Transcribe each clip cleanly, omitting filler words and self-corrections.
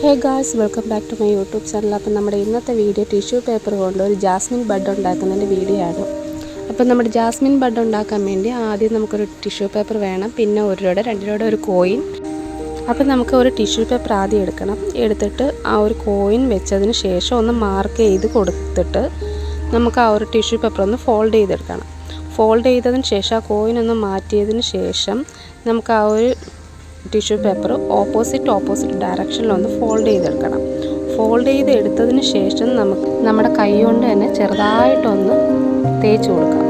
Hey guys, welcome back to my YouTube channel. അപ്പോൾ നമ്മുടെ ഇന്നത്തെ വീഡിയോ ടിഷ്യൂ പേപ്പർ കൊണ്ട് ഒരു ജാസ്മിൻ ബഡ് ഉണ്ടാക്കുന്നതിൻ്റെ വീഡിയോ ആണ്. അപ്പോൾ നമ്മുടെ ജാസ്മിൻ ബഡ് ഉണ്ടാക്കാൻ വേണ്ടി ആദ്യം നമുക്കൊരു ടിഷ്യൂ പേപ്പർ വേണം, പിന്നെ 1 രൂപയുടെ 2 രൂപയുടെ ഒരു കോയിൻ. അപ്പോൾ നമുക്ക് ഒരു ടിഷ്യൂ പേപ്പർ ആദ്യം എടുത്തിട്ട് ആ ഒരു കോയിൻ വെച്ചതിന് ശേഷം ഒന്ന് മാർക്ക് ചെയ്ത് കൊടുത്തിട്ട് നമുക്ക് ആ ഒരു ടിഷ്യൂ പേപ്പർ ഒന്ന് ഫോൾഡ് ചെയ്തെടുക്കണം. ഫോൾഡ് ചെയ്തതിന് ശേഷം ആ കോയിൻ ഒന്ന് മാറ്റിയതിന് ശേഷം നമുക്ക് ആ ഒരു ടിഷ്യൂ പേപ്പർ ഓപ്പോസിറ്റ് ഡയറക്ഷനിലൊന്ന് ഫോൾഡ് ചെയ്തെടുക്കണം. ഫോൾഡ് ചെയ്തെടുത്തതിന് ശേഷം നമുക്ക് നമ്മുടെ കൈ കൊണ്ട് തന്നെ ചെറുതായിട്ടൊന്ന് തേച്ച് കൊടുക്കാം.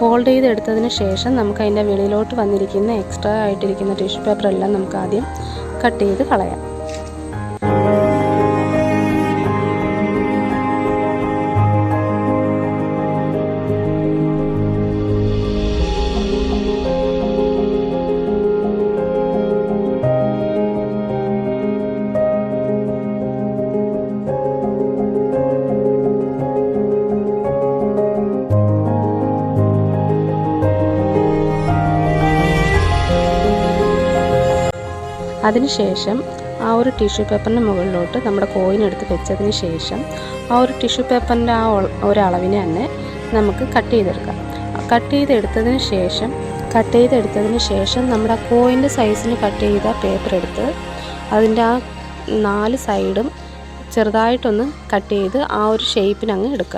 ഫോൾഡ് ചെയ്തെടുത്തതിന് ശേഷം നമുക്ക് അതിൻ്റെ വെളിയിലോട്ട് വന്നിരിക്കുന്ന എക്സ്ട്രാ ആയിട്ടിരിക്കുന്ന ടിഷ്യൂ പേപ്പർ എല്ലാം നമുക്ക് ആദ്യം കട്ട് ചെയ്ത് കളയാം. അതിനുശേഷം ആ ഒരു ടിഷ്യൂ പേപ്പറിൻ്റെ മുകളിലോട്ട് നമ്മുടെ കോയിൻ എടുത്ത് വെച്ചതിന് ശേഷം ആ ഒരു ടിഷ്യൂ പേപ്പറിൻ്റെ ആ ഒരളവിന് തന്നെ നമുക്ക് കട്ട് ചെയ്തെടുക്കാം. കട്ട് ചെയ്തെടുത്തതിന് ശേഷം നമ്മുടെ ആ കോയിൻ്റെ സൈസിന് കട്ട് ചെയ്ത പേപ്പർ എടുത്ത് അതിൻ്റെ ആ 4 സൈഡും ചെറുതായിട്ടൊന്ന് കട്ട് ചെയ്ത് ആ ഒരു ഷേപ്പിനങ്ങ് എടുക്കുക.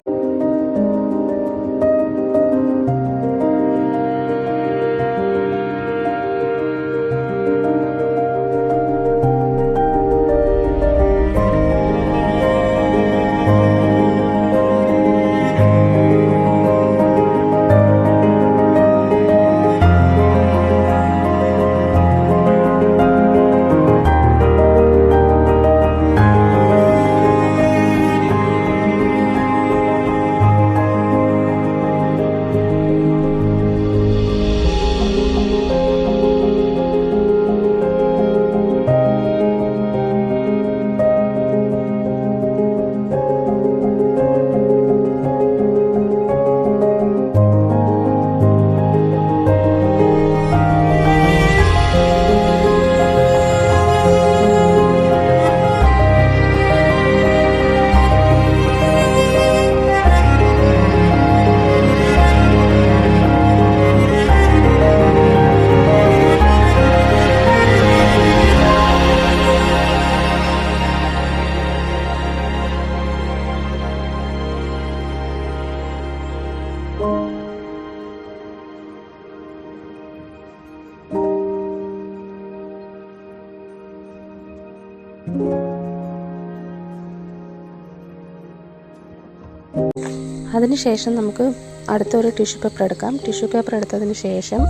അതിനുശേഷം നമുക്ക് അടുത്തൊരു ടിഷ്യൂ പേപ്പർ എടുക്കാം. ടിഷ്യൂ പേപ്പർ എടുത്തതിന് ശേഷം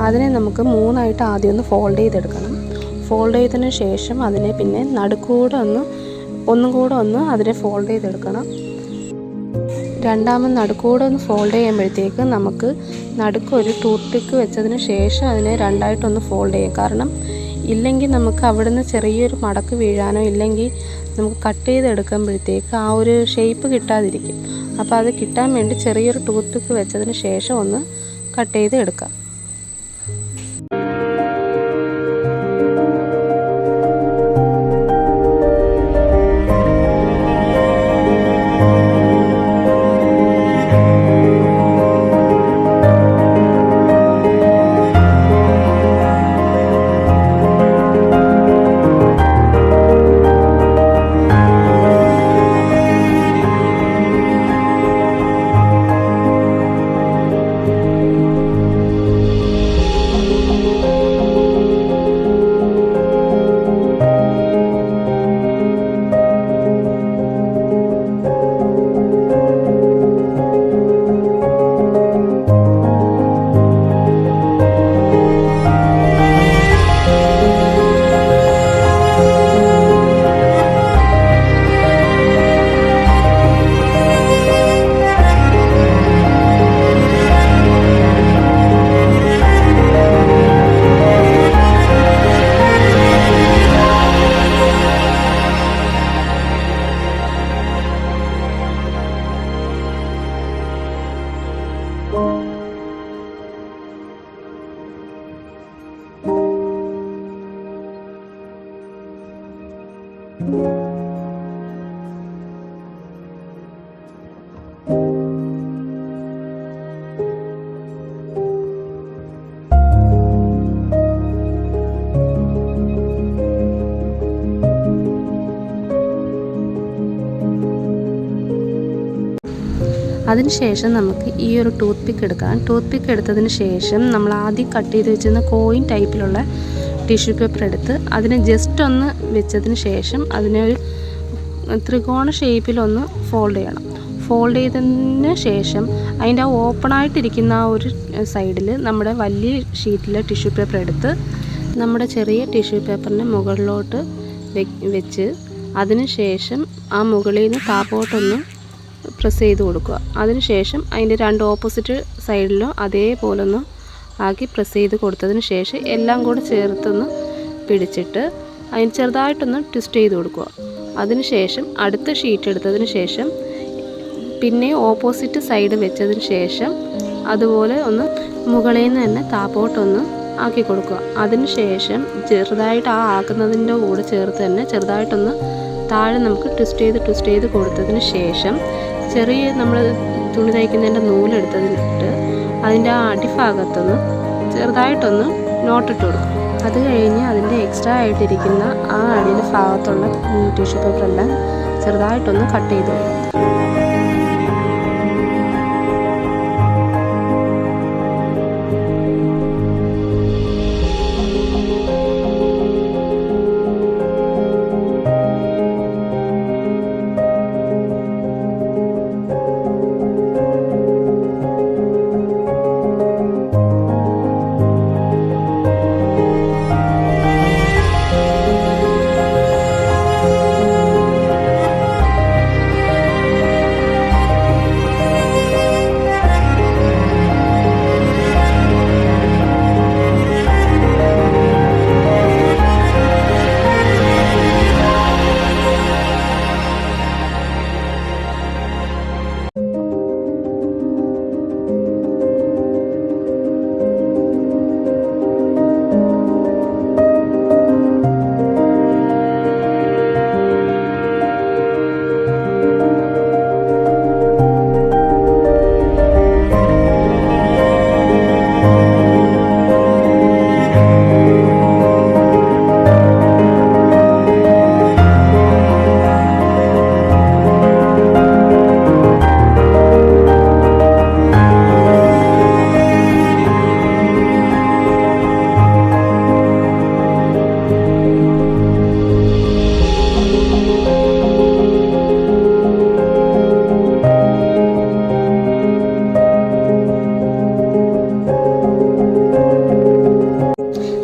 അതിനെ നമുക്ക് 3 ആയിട്ട് ആദ്യം ഒന്ന് ഫോൾഡ് ചെയ്തെടുക്കണം. ഫോൾഡ് ചെയ്തതിന് ശേഷം അതിനെ പിന്നെ ഒന്നും കൂടെ ഒന്ന് അതിനെ ഫോൾഡ് ചെയ്തെടുക്കണം. രണ്ടാമത് നടുക്കൂടെ ഒന്ന് ഫോൾഡ് ചെയ്യുമ്പോഴത്തേക്ക് നമുക്ക് നടുക്കൊരു ടൂത്ത് പിക്ക് വെച്ചതിന് ശേഷം അതിനെ 2 ആയിട്ടൊന്ന് ഫോൾഡ് ചെയ്യാം. കാരണം ഇല്ലെങ്കിൽ നമുക്ക് അവിടുന്ന് ചെറിയൊരു മടക്ക് വീഴാനോ ഇല്ലെങ്കിൽ നമുക്ക് കട്ട് ചെയ്തെടുക്കുമ്പോഴത്തേക്ക് ആ ഒരു ഷേപ്പ് കിട്ടാതിരിക്കും. അപ്പോൾ അത് കിട്ടാൻ വേണ്ടി ചെറിയൊരു ടൂത്ത് പിക്ക് വെച്ചതിന് ശേഷം ഒന്ന് കട്ട് ചെയ്ത് എടുക്കാം. അതിനുശേഷം നമുക്ക് ഈ ഒരു ടൂത്ത് പിക്ക് എടുക്കാം. ടൂത്ത് പിക്ക് എടുത്തതിന് ശേഷം നമ്മൾ ആദ്യം കട്ട് ചെയ്ത് വെച്ചിരുന്ന കോയിൻ ടൈപ്പിലുള്ള ടിഷ്യൂ പേപ്പർ എടുത്ത് അതിനെ ജസ്റ്റ് ഒന്ന് വെച്ചതിന് ശേഷം അതിനെ ഒരു ത്രികോണ ഷേപ്പിലൊന്ന് ഫോൾഡ് ചെയ്യണം. ഫോൾഡ് ചെയ്തതിന് ശേഷം അതിൻ്റെ ആ ഓപ്പണായിട്ടിരിക്കുന്ന ആ ഒരു സൈഡിൽ നമ്മുടെ വലിയ ഷീറ്റിലെ ടിഷ്യൂ പേപ്പർ എടുത്ത് നമ്മുടെ ചെറിയ ടിഷ്യൂ പേപ്പറിൻ്റെ മുകളിലോട്ട് വെച്ച് അതിന് ശേഷം ആ മുകളിൽ നിന്ന് താപ്പോട്ടൊന്ന് പ്രസ് ചെയ്ത് കൊടുക്കുക. അതിനുശേഷം അതിൻ്റെ രണ്ട് ഓപ്പോസിറ്റ് സൈഡിലും അതേപോലെ ഒന്ന് ആക്കി പ്രസ് ചെയ്ത് കൊടുത്തതിന് ശേഷം എല്ലാം കൂടെ ചേർത്തൊന്ന് പിടിച്ചിട്ട് അതിന് ചെറുതായിട്ടൊന്ന് ട്വിസ്റ്റ് ചെയ്ത് കൊടുക്കുക. അതിനുശേഷം അടുത്ത ഷീറ്റ് എടുത്തതിന് ശേഷം പിന്നെ ഓപ്പോസിറ്റ് സൈഡ് വെച്ചതിന് ശേഷം അതുപോലെ ഒന്ന് മുകളിൽ നിന്ന് തന്നെ താപ്പോട്ടൊന്ന് ആക്കി കൊടുക്കുക. അതിനുശേഷം ചെറുതായിട്ട് ആ ആക്കുന്നതിൻ്റെ കൂടെ ചേർത്ത് തന്നെ ചെറുതായിട്ടൊന്ന് താഴെ നമുക്ക് ട്വിസ്റ്റ് ചെയ്ത് കൊടുത്തതിന് ശേഷം ചെറിയ നമ്മൾ തുണി തയ്ക്കുന്നതിൻ്റെ നൂലെടുത്തതിട്ട് അതിൻ്റെ ആ അടിഭാഗത്തൊന്ന് ചെറുതായിട്ടൊന്ന് നോട്ടിട്ട് കൊടുക്കും. അത് കഴിഞ്ഞ് അതിൻ്റെ എക്സ്ട്രാ ആയിട്ടിരിക്കുന്ന ആ അടിയിൽ ഭാഗത്തുള്ള ടിഷ്യൂ പേപ്പറെല്ലാം ചെറുതായിട്ടൊന്ന് കട്ട് ചെയ്ത് കൊടുക്കും.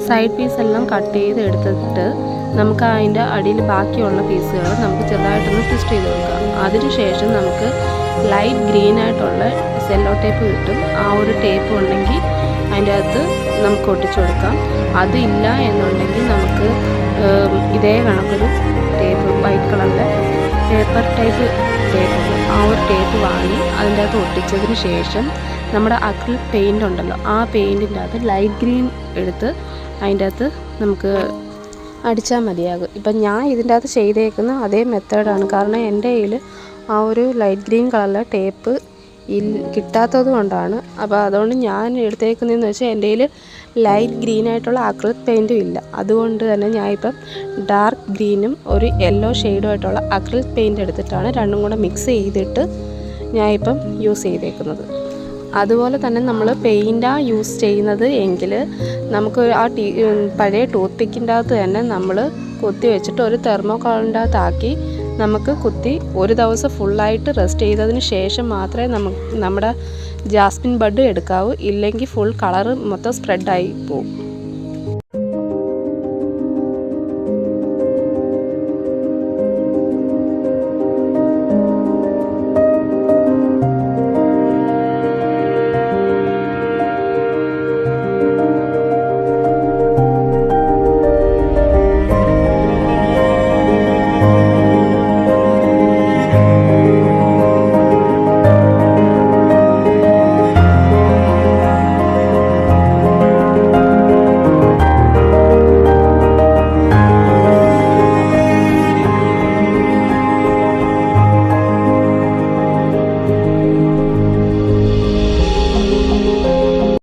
സൈഡ് പീസെല്ലാം കട്ട് ചെയ്ത് എടുത്തിട്ട് നമുക്ക് അതിൻ്റെ അടിയിൽ ബാക്കിയുള്ള പീസുകൾ നമുക്ക് ചെറുതായിട്ടൊന്ന് ട്വിസ്റ്റ് ചെയ്ത് കൊടുക്കാം. അതിനുശേഷം നമുക്ക് ലൈറ്റ് ഗ്രീൻ ആയിട്ടുള്ള സെല്ലോ ടേപ്പ് കിട്ടും. ആ ഒരു ടേപ്പ് ഉണ്ടെങ്കിൽ അതിൻ്റെ അകത്ത് നമുക്ക് ഒട്ടിച്ചു കൊടുക്കാം. അതില്ല എന്നുണ്ടെങ്കിൽ നമുക്ക് ഇതേ കണക്കൊരു ടേപ്പ് വൈറ്റ് കളറിലെ പേപ്പർ ടൈപ്പ് ടേപ്പ് ആ ഒരു ടേപ്പ് വാങ്ങി അതിൻ്റെ അകത്ത് ഒട്ടിച്ചതിന് ശേഷം നമ്മുടെ അക്രിലിക് പെയിൻ്റ് ഉണ്ടല്ലോ ആ പെയിൻറ്റിൻ്റെ അകത്ത് ലൈറ്റ് ഗ്രീൻ എടുത്ത് അതിൻ്റെ അകത്ത് നമുക്ക് അടിച്ചാൽ മതിയാകും. ഇപ്പം ഞാൻ ഇതിൻ്റെ അകത്ത് ചെയ്തേക്കുന്ന അതേ മെത്തേഡാണ്. കാരണം എൻ്റെ കയ്യിൽ ആ ഒരു ലൈറ്റ് ഗ്രീൻ കളറിലെ ടേപ്പ് കിട്ടാത്തത് കൊണ്ടാണ്. അപ്പോൾ അതുകൊണ്ട് ഞാൻ എടുത്തേക്കുന്നതെന്ന് വെച്ചാൽ എൻ്റെ കയ്യിൽ ലൈറ്റ് ഗ്രീനായിട്ടുള്ള അക്രിലിക് പെയിൻറ്റും ഇല്ല. അതുകൊണ്ട് തന്നെ ഞാനിപ്പം ഡാർക്ക് ഗ്രീനും ഒരു യെല്ലോ ഷെയ്ഡുമായിട്ടുള്ള അക്രിലിക് പെയിൻറ്റ് എടുത്തിട്ടാണ് രണ്ടും കൂടെ മിക്സ് ചെയ്തിട്ട് ഞാനിപ്പം യൂസ് ചെയ്തേക്കുന്നത്. അതുപോലെ തന്നെ നമ്മൾ പെയിൻറ്റാണ് യൂസ് ചെയ്യുന്നത് എങ്കിൽ നമുക്ക് ആ പഴയ ടൂത്ത് പിക്കിൻ്റെ അകത്ത് തന്നെ നമ്മൾ കുത്തി വെച്ചിട്ട് ഒരു തെർമോക്കോളിൻ്റെ അകത്താക്കി നമുക്ക് കുത്തി ഒരു ദിവസം ഫുള്ളായിട്ട് റെസ്റ്റ് ചെയ്തതിന് ശേഷം മാത്രമേ നമ്മുടെ ജാസ്മിൻ ബഡ് എടുക്കാവൂ. ഇല്ലെങ്കിൽ ഫുൾ കളറ് മൊത്തം സ്പ്രെഡായി പോകും.